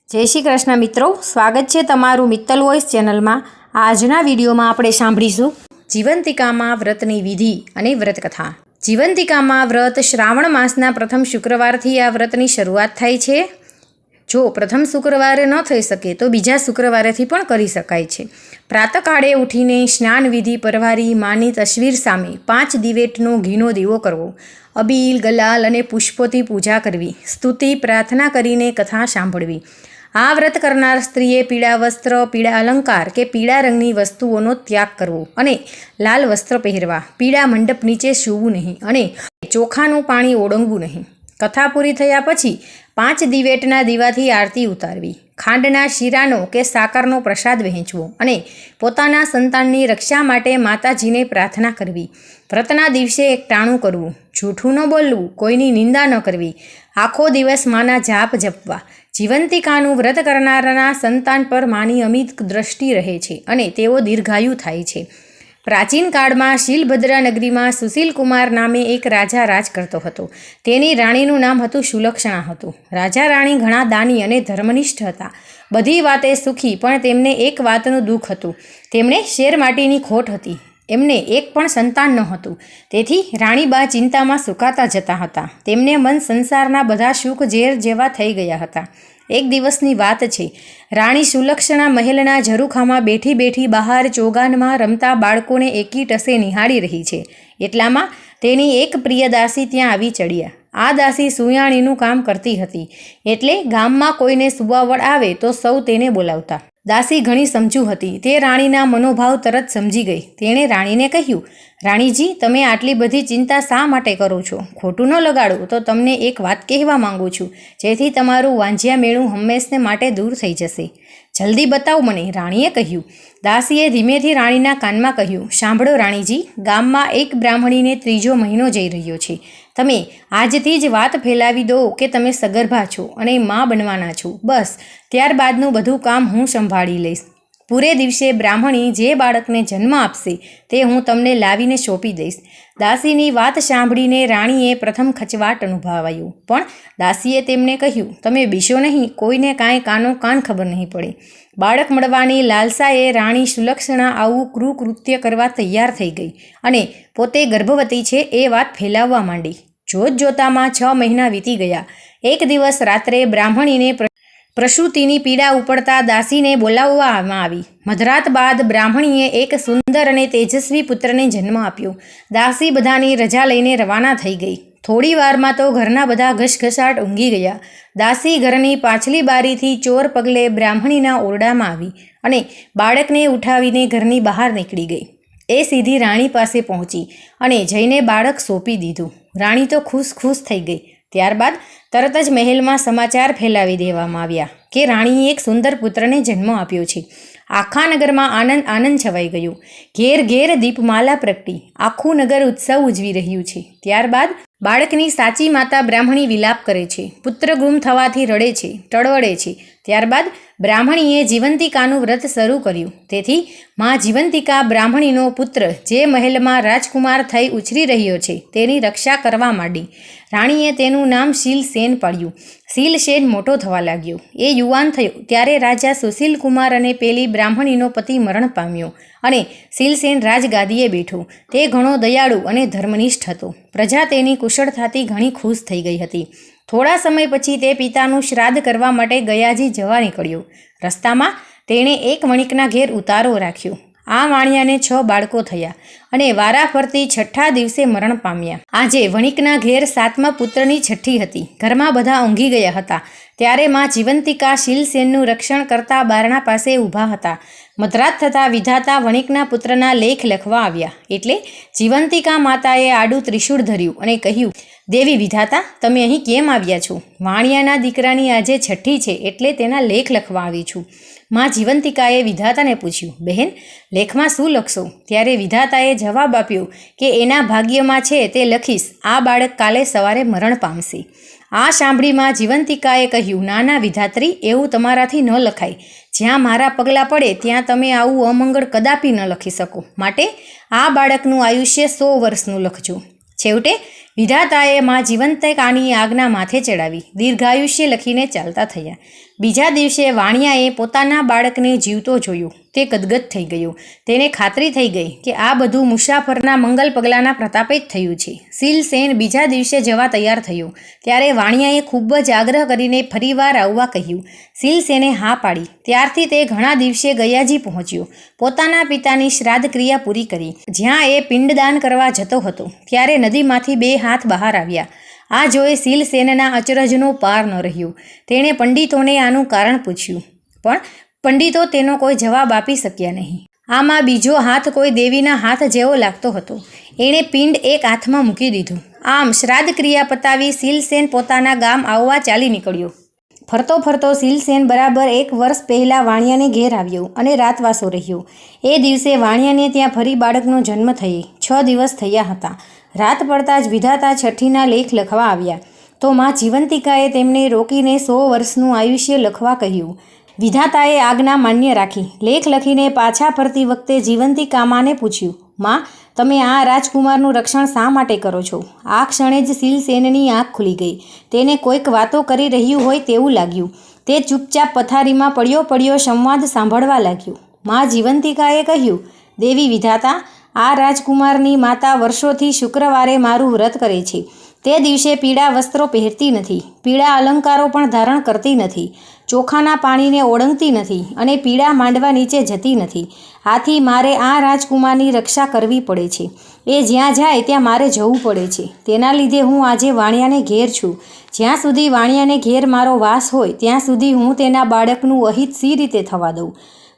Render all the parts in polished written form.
જય શ્રી કૃષ્ણ મિત્રો, સ્વાગત છે તમારું મિત્તલ વોઇસ ચેનલમાં। આજના વિડીયોમાં આપણે સાંભળીશું જીવંતિકામાં વ્રતની વિધિ અને વ્રતકથા। જીવંતિકામાં વ્રત શ્રાવણ માસના પ્રથમ શુક્રવારથી આ વ્રતની શરૂઆત થાય છે। જો પ્રથમ શુક્રવારે ન થઈ શકે તો બીજા શુક્રવારેથી પણ કરી શકાય છે। પ્રાતકાળે ઉઠીને સ્નાન વિધિ પરવારી માની તસવીર સામે 5 દિવેટનો ઘીનો દીવો કરવો, અબીલ, ગલાલ અને પુષ્પોથી પૂજા કરવી, સ્તુતિ પ્રાર્થના કરીને કથા સાંભળવી। આ વ્રત કરનાર સ્ત્રીએ પીળા વસ્ત્ર, પીળા અલંકાર કે પીળા રંગની વસ્તુઓનો ત્યાગ કરવો અને લાલ વસ્ત્ર પહેરવા, પીળા મંડપ નીચે સૂવું નહીં અને ચોખાનું પાણી ઓળંગવું નહીં। કથા પૂરી થયા પછી 5 દિવેટના દીવાથી આરતી ઉતારવી, ખાંડના શીરાનો કે સાકરનો પ્રસાદ વહેંચવો અને પોતાના સંતાનની રક્ષા માટે માતાજીને પ્રાર્થના કરવી। વ્રતના દિવસે એકટાણું કરવું, જૂઠું ન બોલવું, કોઈની નિંદા ન કરવી, આખો દિવસ માના જાપ જપવા। જીવંતિકાનું વ્રત કરનારના સંતાન પર માની અમિત દ્રષ્ટિ રહે છે અને તેઓ દીર્ઘાયુ થાય છે। પ્રાચીન કાળમાં શીલભદ્રા નગરીમાં સુશીલ કુમાર નામે એક રાજા રાજ કરતો હતો। તેની રાણીનું નામ હતું સુલક્ષણા હતું। રાજા રાણી ઘણા દાની અને ધર્મનિષ્ઠ હતા, બધી વાતે સુખી, પણ તેમને એક વાતનું દુઃખ હતું। તેમણે શેરમાટીની ખોટ હતી, એમને એક પણ સંતાન ન હતું। તેથી રાણીબા ચિંતામાં સુકાતા જતા હતા। તેમને મન સંસારના બધા સુખ ઝેર જેવા થઈ ગયા હતા। એક દિવસની વાત છે, રાણી સુલક્ષણા મહેલના ઝરૂખામાં બેઠી બેઠી બહાર ચોગાનમાં રમતા બાળકોને એકી ટસે નિહાળી રહી છે। એટલામાં તેની એક પ્રિય દાસી ત્યાં આવી ચડ્યા। આ દાસી સુયાણીનું કામ કરતી હતી, એટલે ગામમાં કોઈને સુવાવડ આવે તો સૌ તેને બોલાવતા। દાસી ઘણી સમજુ હતી, તે રાણીના મનોભાવ તરત સમજી ગઈ। તેણે રાણીને કહ્યું, રાણીજી, તમે આટલી બધી ચિંતા શા માટે કરો છો? ખોટું ન લગાડો તો તમને એક વાત કહેવા માંગુ છું, જેથી તમારું વાંઝિયા મેળું હંમેશને માટે દૂર થઈ જશે। જલ્દી બતાવ મને, રાણીએ કહ્યું। દાસીએ ધીમેથી રાણીના કાનમાં કહ્યું, સાંભળો રાણીજી, ગામમાં એક બ્રાહ્મણીને 3જો મહિનો જઈ રહ્યો છે। તમે આજથી જ વાત ફેલાવી દો કે તમે સગર્ભા છો અને માં બનવાના છો, બસ ત્યારબાદનું બધું કામ હું સંભાળી લઈશ। પૂરે દિવસે બ્રાહ્મણી જે બાળકને જન્મ આપશે તે હું તમને લાવીને સોંપી દઈશ। દાસીની વાત સાંભળીને રાણીએ પ્રથમ ખચવાટ અનુભવાયું, પણ દાસીએ તેમને કહ્યું, તમે બીશો નહીં, કોઈને કાંઈ કાનો કાન ખબર નહીં પડે। બાળક મળવાની લાલસાએ રાણી સુલક્ષણા આવું કૃત્ય કરવા તૈયાર થઈ ગઈ અને પોતે ગર્ભવતી છે એ વાત ફેલાવવા માંડી। જોત જોતામાં 6 મહિના વીતી ગયા। એક દિવસ રાત્રે બ્રાહ્મણીને પ્રસૂતિની પીડા ઉપડતા દાસીને બોલાવવામાં આવી। મધરાત બાદ બ્રાહ્મણીએ એક સુંદર અને તેજસ્વી પુત્રને જન્મ આપ્યો। દાસી બધાની રજા લઈને રવાના થઈ ગઈ। થોડી વારમાં તો ઘરના બધા ઘસઘસાટ ઊંઘી ગયા। દાસી ઘરની પાછલી બારીથી ચોર પગલે બ્રાહ્મણીના ઓરડામાં આવી અને બાળકને ઉઠાવીને ઘરની બહાર નીકળી ગઈ। એ સીધી રાણી પાસે પહોંચી અને જઈને બાળક સોંપી દીધું। રાણી તો ખુશ થઈ ગઈ। ત્યારબાદ તરત જ મહેલમાં સમાચાર ફેલાવી દેવામાં આવ્યા કે રાણીએ એક સુંદર પુત્રને જન્મ આપ્યો છે। આખા નગરમાં આનંદ છવાઈ ગયો। ઘેર ઘેર દીપમાલા પ્રગટી, આખું નગર ઉત્સવ ઉજવી રહ્યું છે। ત્યારબાદ બાળકની સાચી માતા બ્રાહ્મણી વિલાપ કરે છે, પુત્ર ગુમ થવાથી રડે છે, ટળવળે છે। ત્યારબાદ બ્રાહ્મણીએ જીવંતિકાનું વ્રત શરૂ કર્યું। તેથી માં જીવંતિકા બ્રાહ્મણીનો પુત્ર જે મહેલમાં રાજકુમાર થઈ ઉછરી રહ્યો છે તેની રક્ષા કરવા માંડી। રાણીએ તેનું નામ શીલસેન પાડ્યું। શીલસેન મોટો થવા લાગ્યો। એ યુવાન થયો ત્યારે રાજા સુશીલ કુમાર અને પેલી બ્રાહ્મણીનો પતિ મરણ પામ્યો અને શીલસેન રાજગાદીએ બેઠો। તે ઘણો દયાળુ અને ધર્મનિષ્ઠ હતો। પ્રજા તેની કુશળતાથી ઘણી ખુશ થઈ ગઈ હતી। થોડા સમય પછી તે પિતાનું શ્રાદ્ધ કરવા માટે ગયાજી જવા નીકળ્યો। રસ્તામાં તેણે એક વણિકના ઘેર ઉતારો રાખ્યો। આ વાણિયાને 6 બાળકો થયા અને વારાફરતી 6ઠા દિવસે મરણ પામ્યા। આજે વણિકના ઘેર 7મા પુત્રની છઠ્ઠી હતી। ઘરમાં બધા ઊંઘી ગયા હતા ત્યારે માં જીવંતિકા શીલસેનનું રક્ષણ કરતા બારણા પાસે ઊભા હતા। મધરાત થતાં વિધાતા વણિકના પુત્રના લેખ લખવા આવ્યા, એટલે જીવંતિકા માતાએ આડું ત્રિશૂળ ધર્યું અને કહ્યું, દેવી વિધાતા, તમે અહીં કેમ આવ્યા છો? વાણિયાના દીકરાની આજે છઠ્ઠી છે એટલે તેના લેખ લખવા આવી છું। માં જીવંતિકાએ વિધાતાને પૂછ્યું, બહેન, લેખમાં શું લખશો? ત્યારે વિધાતાએ જવાબ આપ્યો કે એના ભાગ્યમાં છે તે લખીશ, આ બાળક કાલે સવારે મરણ પામશે। આ સાંભળીમાં જીવંતિકાએ કહ્યું, ના વિધાત્રી, એવું તમારાથી ન લખાય। જ્યાં મારા પગલાં પડે ત્યાં તમે આવું અમંગળ કદાપી ન લખી શકો, માટે આ બાળકનું આયુષ્ય 100 વર્ષનું લખજો। છેવટે વિધાતાએ માં જીવંતિકાની આજ્ઞા માથે ચડાવી દીર્ઘાયુષ્ય લખીને ચાલતા થયા. બીજા દિવસે વાણિયાએ પોતાના બાળકને જીવતો જોયું. તે ગદગદ થઈ ગયો. તેને ખાતરી થઈ ગઈ કે આ બધું મુસાફરના મંગલ પગલાના પ્રતાપે જ થયું છે. શીલસેન બીજા દિવસે જવા તૈયાર થયો ત્યારે વાણિયાએ ખૂબ જ આગ્રહ કરીને ફરીવાર આવવા કહ્યું. શીલસેને હા પાડી. ત્યારથી તે ઘણા દિવસે ગયાજી પહોંચ્યો. પોતાના પિતાની શ્રાદ્ધ ક્રિયા પૂરી કરી. જ્યાં એ પિંડદાન કરવા જતો હતો ત્યારે નદીમાંથી 2 હાથ બહાર આવ્યા. આ જોઈ શીલસેનના અચરજનો પાર ન રહ્યો. તેણે પંડિતોને આનું કારણ પૂછ્યું, પણ પંડિતો તેનો કોઈ જવાબ આપી શક્યા નહીં. આમાં બીજો હાથ કોઈ દેવીના હાથ જેવો લાગતો હતો. એણે પિંડ એક હાથમાં મૂકી દીધું. આમ શ્રાદ્ધ ક્રિયા પતાવી શીલસેન પોતાના ગામ આવવા ચાલી નીકળ્યો. ફરતો ફરતો શીલસેન બરાબર 1 વર્ષ પહેલાં વાણિયાને ઘેર આવ્યો અને રાતવાસો રહ્યો. એ દિવસે વાણિયાને ત્યાં ફરી બાળકનો જન્મ થયે 6 દિવસ થયા હતા. રાત પડતાં જ વિધાતા છઠ્ઠીના લેખ લખવા આવ્યા તો માં જીવંતિકાએ તેમને રોકીને 100 વર્ષનું આયુષ્ય લખવા કહ્યું. વિધાતાએ આજ્ઞા માન્ય રાખી. લેખ લખીને પાછા ફરતી વખતે જીવંતિકામાને પૂછ્યું, માં, તમે આ રાજકુમારનું રક્ષણ શા માટે કરો છો? આ ક્ષણે જ શીલસેનની આંખ ખુલી ગઈ. તેને કોઈક વાતો કરી રહ્યું હોય તેવું લાગ્યું. તે ચૂપચાપ પથારીમાં પડ્યો સંવાદ સાંભળવા લાગ્યો. માં જીવંતિકાએ કહ્યું, દેવી વિધાતા, આ રાજકુમારની માતા વર્ષોથી શુક્રવારે મારું વ્રત કરે છે. તે દિવસે પીળા વસ્ત્રો પહેરતી નથી, પીળા અલંકારો પણ ધારણ કરતી નથી, ચોખાના પાણીને ઓળંગતી નથી અને પીળા માંડવા નીચે જતી નથી. આથી મારે આ રાજકુમારની રક્ષા કરવી પડે છે. એ જ્યાં જાય ત્યાં મારે જવું પડે છે. તેના લીધે હું આજે વાણિયાને ઘેર છું. જ્યાં સુધી વાણિયાને ઘેર મારો વાસ હોય ત્યાં સુધી હું તેના બાળકનું અહિત સી રીતે થવા દઉં?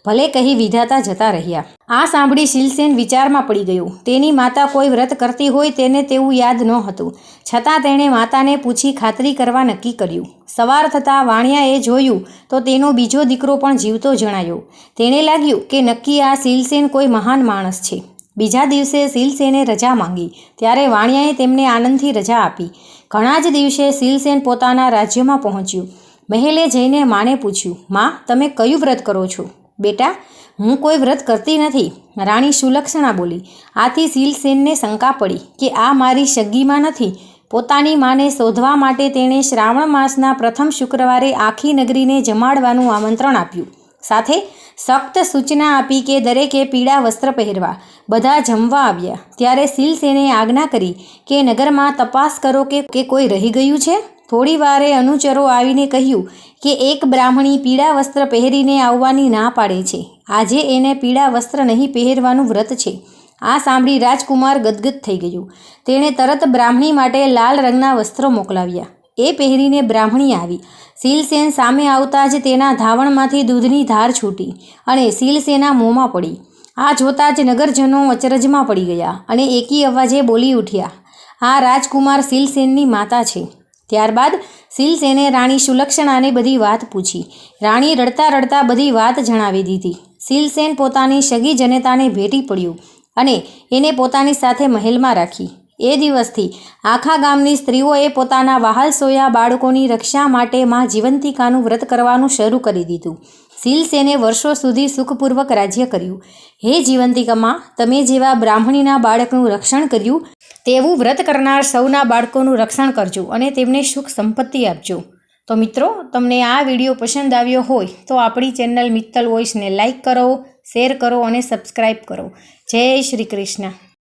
ભલે કહી વિધાતા જતા રહ્યા. આ સાંભળી શીલસેન વિચારમાં પડી ગયો. તેની માતા કોઈ વ્રત કરતી હોય તેને તેવું યાદ ન હતું. છતાં તેણે માતાને પૂછી ખાતરી કરવા નક્કી કર્યું. સવાર થતાં વાણિયાએ જોયું તો તેનો બીજો દીકરો પણ જીવતો જણાયો. તેને લાગ્યું કે નક્કી આ શીલસેન કોઈ મહાન માણસ છે. બીજા દિવસે શીલસેને રજા માંગી ત્યારે વાણિયાએ તેમને આનંદથી રજા આપી. ઘણા જ દિવસે શીલસેન પોતાના રાજ્યમાં પહોંચ્યું. મહેલે જઈને માને પૂછ્યું, માં, તમે કયું વ્રત કરો છો? બેટા, હું કોઈ વ્રત કરતી નથી, રાણી સુલક્ષણા બોલી. આથી શીલસેનને શંકા પડી કે આ મારી સગીમાં નથી. પોતાની માને શોધવા માટે તેણે શ્રાવણ માસના પ્રથમ શુક્રવારે આખી નગરીને જમાડવાનું આમંત્રણ આપ્યું. સાથે સખ્ત સૂચના આપી કે દરેકે પીળા વસ્ત્ર પહેરવા. બધા જમવા આવ્યા ત્યારે શીલસેને આજ્ઞા કરી કે નગરમાં તપાસ કરો કે કોઈ રહી ગયું છે. થોડી વારે અનુચરો આવીને કહ્યું કે એક બ્રાહ્મણી પીળા વસ્ત્ર પહેરીને આવવાની ના પાડે છે. આજે એને પીળા વસ્ત્ર નહીં પહેરવાનું વ્રત છે. આ સાંભળી રાજકુમાર ગદગદ થઈ ગયો. તેણે તરત બ્રાહ્મણી માટે લાલ રંગના વસ્ત્રો મોકલાવ્યા. એ પહેરીને બ્રાહ્મણી આવી. શીલસેન સામે આવતા જ તેના ધાવણમાંથી દૂધની ધાર છૂટી અને શીલસેના મોંમાં પડી. આ જોતાં જ નગરજનો અચરજમાં પડી ગયા અને એકી અવાજે બોલી ઉઠ્યા, આ રાજકુમાર શીલસેનની માતા છે. ત્યારબાદ શીલસેને રાણી સુલક્ષણાને બધી વાત પૂછી. રાણી રડતા રડતા બધી વાત જણાવી દીધી. શીલસેન પોતાની સગી જનતાને ભેટી પડ્યું અને એને પોતાની સાથે મહેલમાં રાખી. એ દિવસથી આખા ગામની સ્ત્રીઓએ પોતાના વહાલ સોયા બાળકોની રક્ષા માટે માં જીવંતિકાનું વ્રત કરવાનું શરૂ કરી દીધું. શીલસેને વર્ષો સુધી સુખપૂર્વક રાજ્ય કર્યું. હે જીવંતિકામાં, તમે જેવા બ્રાહ્મણીના બાળકનું રક્ષણ કર્યું તેવું વ્રત કરનાર સૌના બાળકોનું રક્ષણ કરજો અને તેમને સુખ સંપત્તિ આપજો. તો મિત્રો, તમને આ વિડીયો પસંદ આવ્યો હોય તો આપણી ચેનલ મિત્તલ વોઇસને લાઈક કરો, શેર કરો અને સબસ્ક્રાઈબ કરો. જય શ્રી કૃષ્ણ.